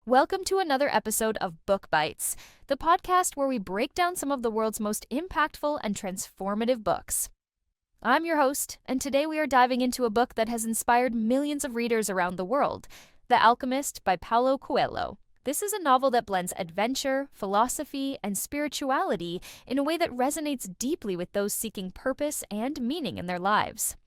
Welcome to another episode of Book Bites, the podcast where we break down some of the world's most impactful and transformative books. I'm your host, and today we are diving into a book that has inspired millions of readers around the world, The Alchemist by Paulo Coelho. This is a novel that blends adventure, philosophy, and spirituality in a way that resonates deeply with those seeking purpose and meaning in their lives.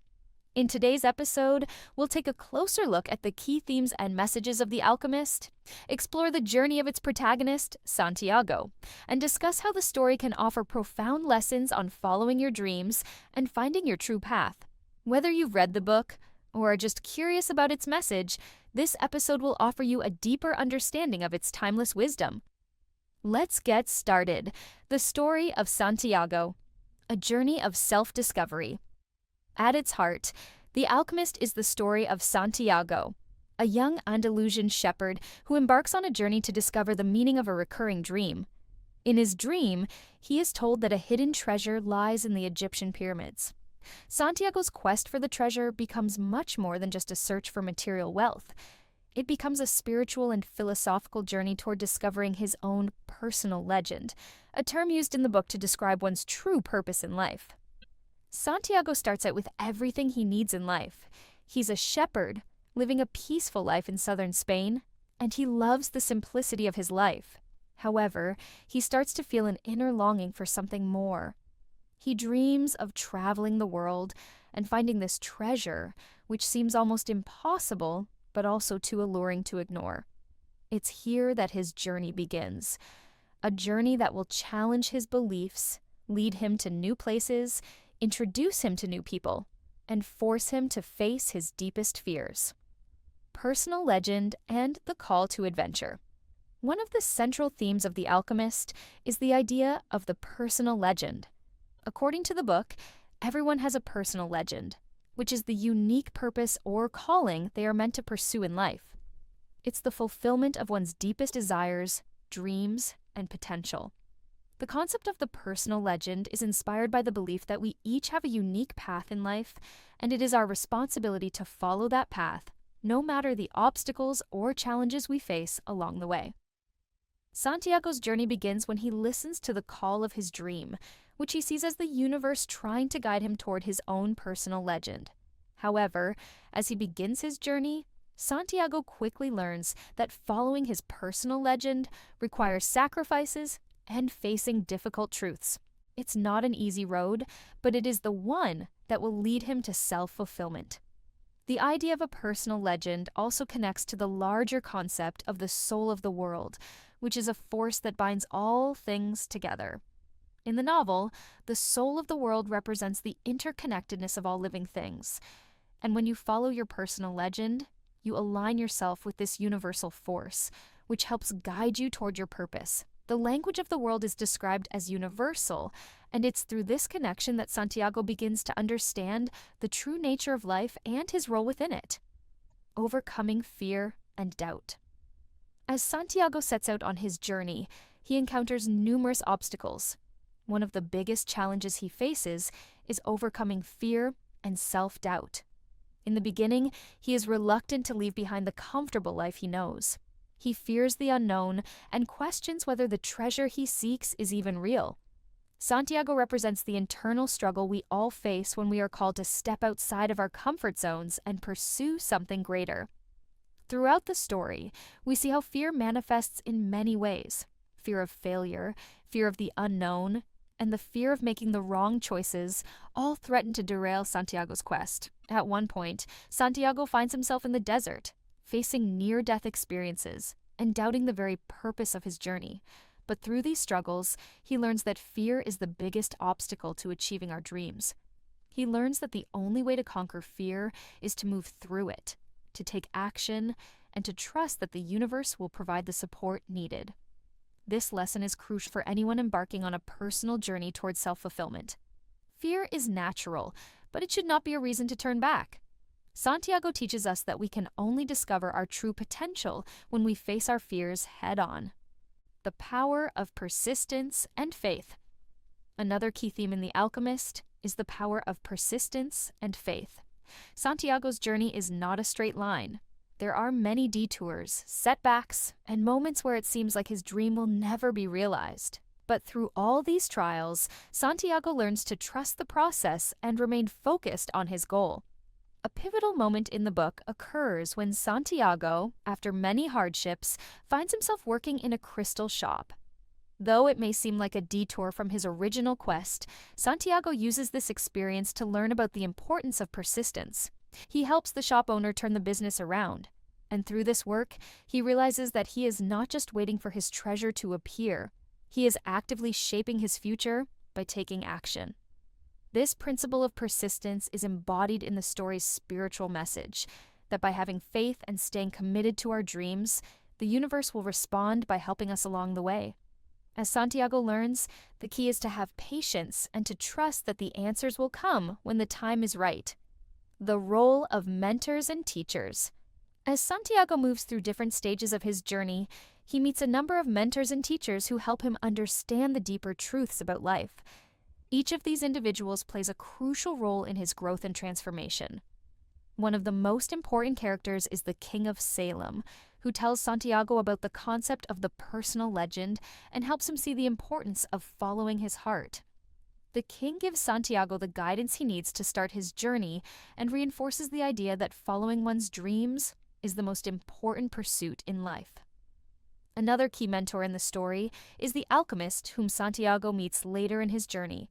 In today's episode, we'll take a closer look at the key themes and messages of The Alchemist, explore the journey of its protagonist, Santiago, and discuss how the story can offer profound lessons on following your dreams and finding your true path. Whether you've read the book or are just curious about its message, this episode will offer you a deeper understanding of its timeless wisdom. Let's get started. The story of Santiago, a journey of self-discovery. At its heart, The Alchemist is the story of Santiago, a young Andalusian shepherd who embarks on a journey to discover the meaning of a recurring dream. In his dream, he is told that a hidden treasure lies in the Egyptian pyramids. Santiago's quest for the treasure becomes much more than just a search for material wealth. It becomes a spiritual and philosophical journey toward discovering his own personal legend, a term used in the book to describe one's true purpose in life. Santiago starts out with everything he needs in life. He's a shepherd, living a peaceful life in southern Spain, and he loves the simplicity of his life. However, he starts to feel an inner longing for something more. He dreams of traveling the world and finding this treasure, which seems almost impossible, but also too alluring to ignore. It's here that his journey begins, a journey that will challenge his beliefs, lead him to new places, introduce him to new people, and force him to face his deepest fears. Personal legend and the call to adventure. One of the central themes of The Alchemist is the idea of the personal legend. According to the book, everyone has a personal legend, which is the unique purpose or calling they are meant to pursue in life. It's the fulfillment of one's deepest desires, dreams, and potential. The concept of the personal legend is inspired by the belief that we each have a unique path in life, and it is our responsibility to follow that path, no matter the obstacles or challenges we face along the way. Santiago's journey begins when he listens to the call of his dream, which he sees as the universe trying to guide him toward his own personal legend. However, as he begins his journey, Santiago quickly learns that following his personal legend requires sacrifices and facing difficult truths. It's not an easy road, but it is the one that will lead him to self-fulfillment. The idea of a personal legend also connects to the larger concept of the soul of the world, which is a force that binds all things together. In the novel, the soul of the world represents the interconnectedness of all living things. And when you follow your personal legend, you align yourself with this universal force, which helps guide you toward your purpose. The language of the world is described as universal, and it's through this connection that Santiago begins to understand the true nature of life and his role within it. Overcoming fear and doubt. As Santiago sets out on his journey, he encounters numerous obstacles. One of the biggest challenges he faces is overcoming fear and self-doubt. In the beginning, he is reluctant to leave behind the comfortable life he knows. He fears the unknown and questions whether the treasure he seeks is even real. Santiago represents the internal struggle we all face when we are called to step outside of our comfort zones and pursue something greater. Throughout the story, we see how fear manifests in many ways. Fear of failure, fear of the unknown, and the fear of making the wrong choices all threaten to derail Santiago's quest. At one point, Santiago finds himself in the desert, facing near-death experiences and doubting the very purpose of his journey. But through these struggles, he learns that fear is the biggest obstacle to achieving our dreams. He learns that the only way to conquer fear is to move through it, to take action, and to trust that the universe will provide the support needed. This lesson is crucial for anyone embarking on a personal journey towards self-fulfillment. Fear is natural, but it should not be a reason to turn back. Santiago teaches us that we can only discover our true potential when we face our fears head-on. The power of persistence and faith. Another key theme in The Alchemist is the power of persistence and faith. Santiago's journey is not a straight line. There are many detours, setbacks, and moments where it seems like his dream will never be realized. But through all these trials, Santiago learns to trust the process and remain focused on his goal. A pivotal moment in the book occurs when Santiago, after many hardships, finds himself working in a crystal shop. Though it may seem like a detour from his original quest, Santiago uses this experience to learn about the importance of persistence. He helps the shop owner turn the business around. And through this work, he realizes that he is not just waiting for his treasure to appear. He is actively shaping his future by taking action. This principle of persistence is embodied in the story's spiritual message, that by having faith and staying committed to our dreams, the universe will respond by helping us along the way. As Santiago learns, the key is to have patience and to trust that the answers will come when the time is right. The role of mentors and teachers. As Santiago moves through different stages of his journey, he meets a number of mentors and teachers who help him understand the deeper truths about life. Each of these individuals plays a crucial role in his growth and transformation. One of the most important characters is the King of Salem, who tells Santiago about the concept of the personal legend and helps him see the importance of following his heart. The king gives Santiago the guidance he needs to start his journey and reinforces the idea that following one's dreams is the most important pursuit in life. Another key mentor in the story is the alchemist whom Santiago meets later in his journey.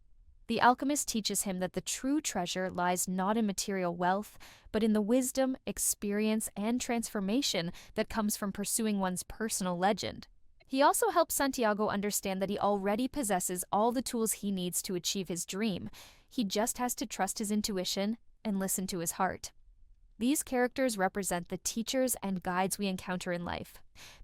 The alchemist teaches him that the true treasure lies not in material wealth, but in the wisdom, experience, and transformation that comes from pursuing one's personal legend. He also helps Santiago understand that he already possesses all the tools he needs to achieve his dream. He just has to trust his intuition and listen to his heart. These characters represent the teachers and guides we encounter in life,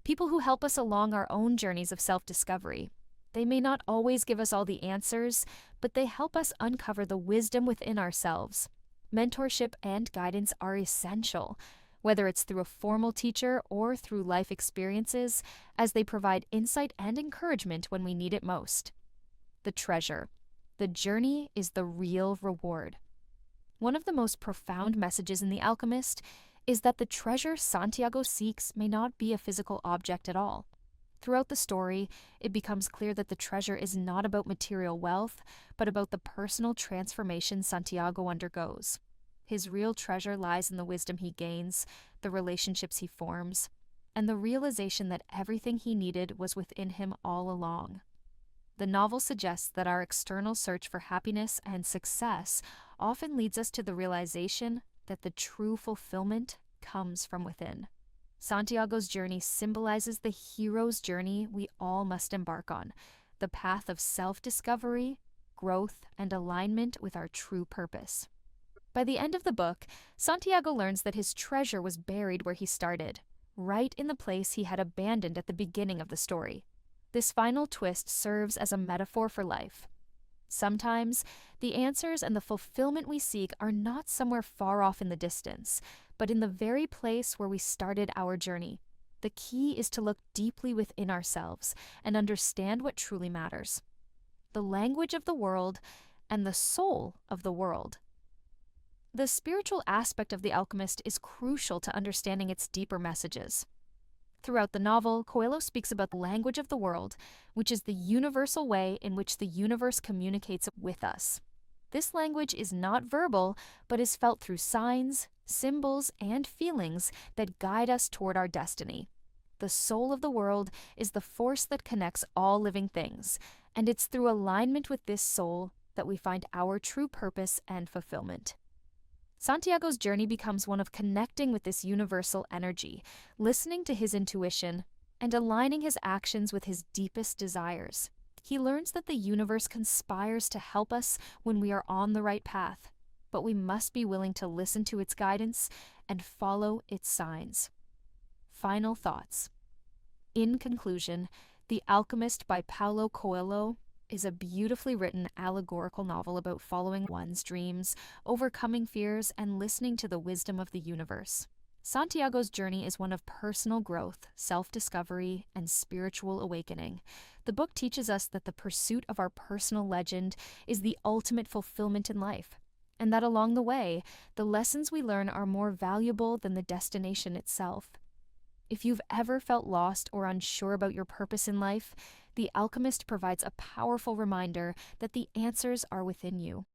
people who help us along our own journeys of self-discovery. They may not always give us all the answers, but they help us uncover the wisdom within ourselves. Mentorship and guidance are essential, whether it's through a formal teacher or through life experiences, as they provide insight and encouragement when we need it most. The treasure. The journey is the real reward. One of the most profound messages in The Alchemist is that the treasure Santiago seeks may not be a physical object at all. Throughout the story, it becomes clear that the treasure is not about material wealth, but about the personal transformation Santiago undergoes. His real treasure lies in the wisdom he gains, the relationships he forms, and the realization that everything he needed was within him all along. The novel suggests that our external search for happiness and success often leads us to the realization that the true fulfillment comes from within. Santiago's journey symbolizes the hero's journey we all must embark on, the path of self-discovery, growth, and alignment with our true purpose. By the end of the book, Santiago learns that his treasure was buried where he started, right in the place he had abandoned at the beginning of the story. This final twist serves as a metaphor for life. Sometimes, the answers and the fulfillment we seek are not somewhere far off in the distance, but in the very place where we started our journey. The key is to look deeply within ourselves and understand what truly matters. The language of the world and the soul of the world. The spiritual aspect of The Alchemist is crucial to understanding its deeper messages. Throughout the novel, Coelho speaks about the language of the world, which is the universal way in which the universe communicates with us. This language is not verbal, but is felt through signs, symbols, and feelings that guide us toward our destiny. The soul of the world is the force that connects all living things, and it's through alignment with this soul that we find our true purpose and fulfillment. Santiago's journey becomes one of connecting with this universal energy, listening to his intuition, and aligning his actions with his deepest desires. He learns that the universe conspires to help us when we are on the right path, but we must be willing to listen to its guidance and follow its signs. Final thoughts. In conclusion, The Alchemist by Paulo Coelho is a beautifully written allegorical novel about following one's dreams, overcoming fears, and listening to the wisdom of the universe. Santiago's journey is one of personal growth, self-discovery, and spiritual awakening. The book teaches us that the pursuit of our personal legend is the ultimate fulfillment in life, and that along the way, the lessons we learn are more valuable than the destination itself. If you've ever felt lost or unsure about your purpose in life, The Alchemist provides a powerful reminder that the answers are within you.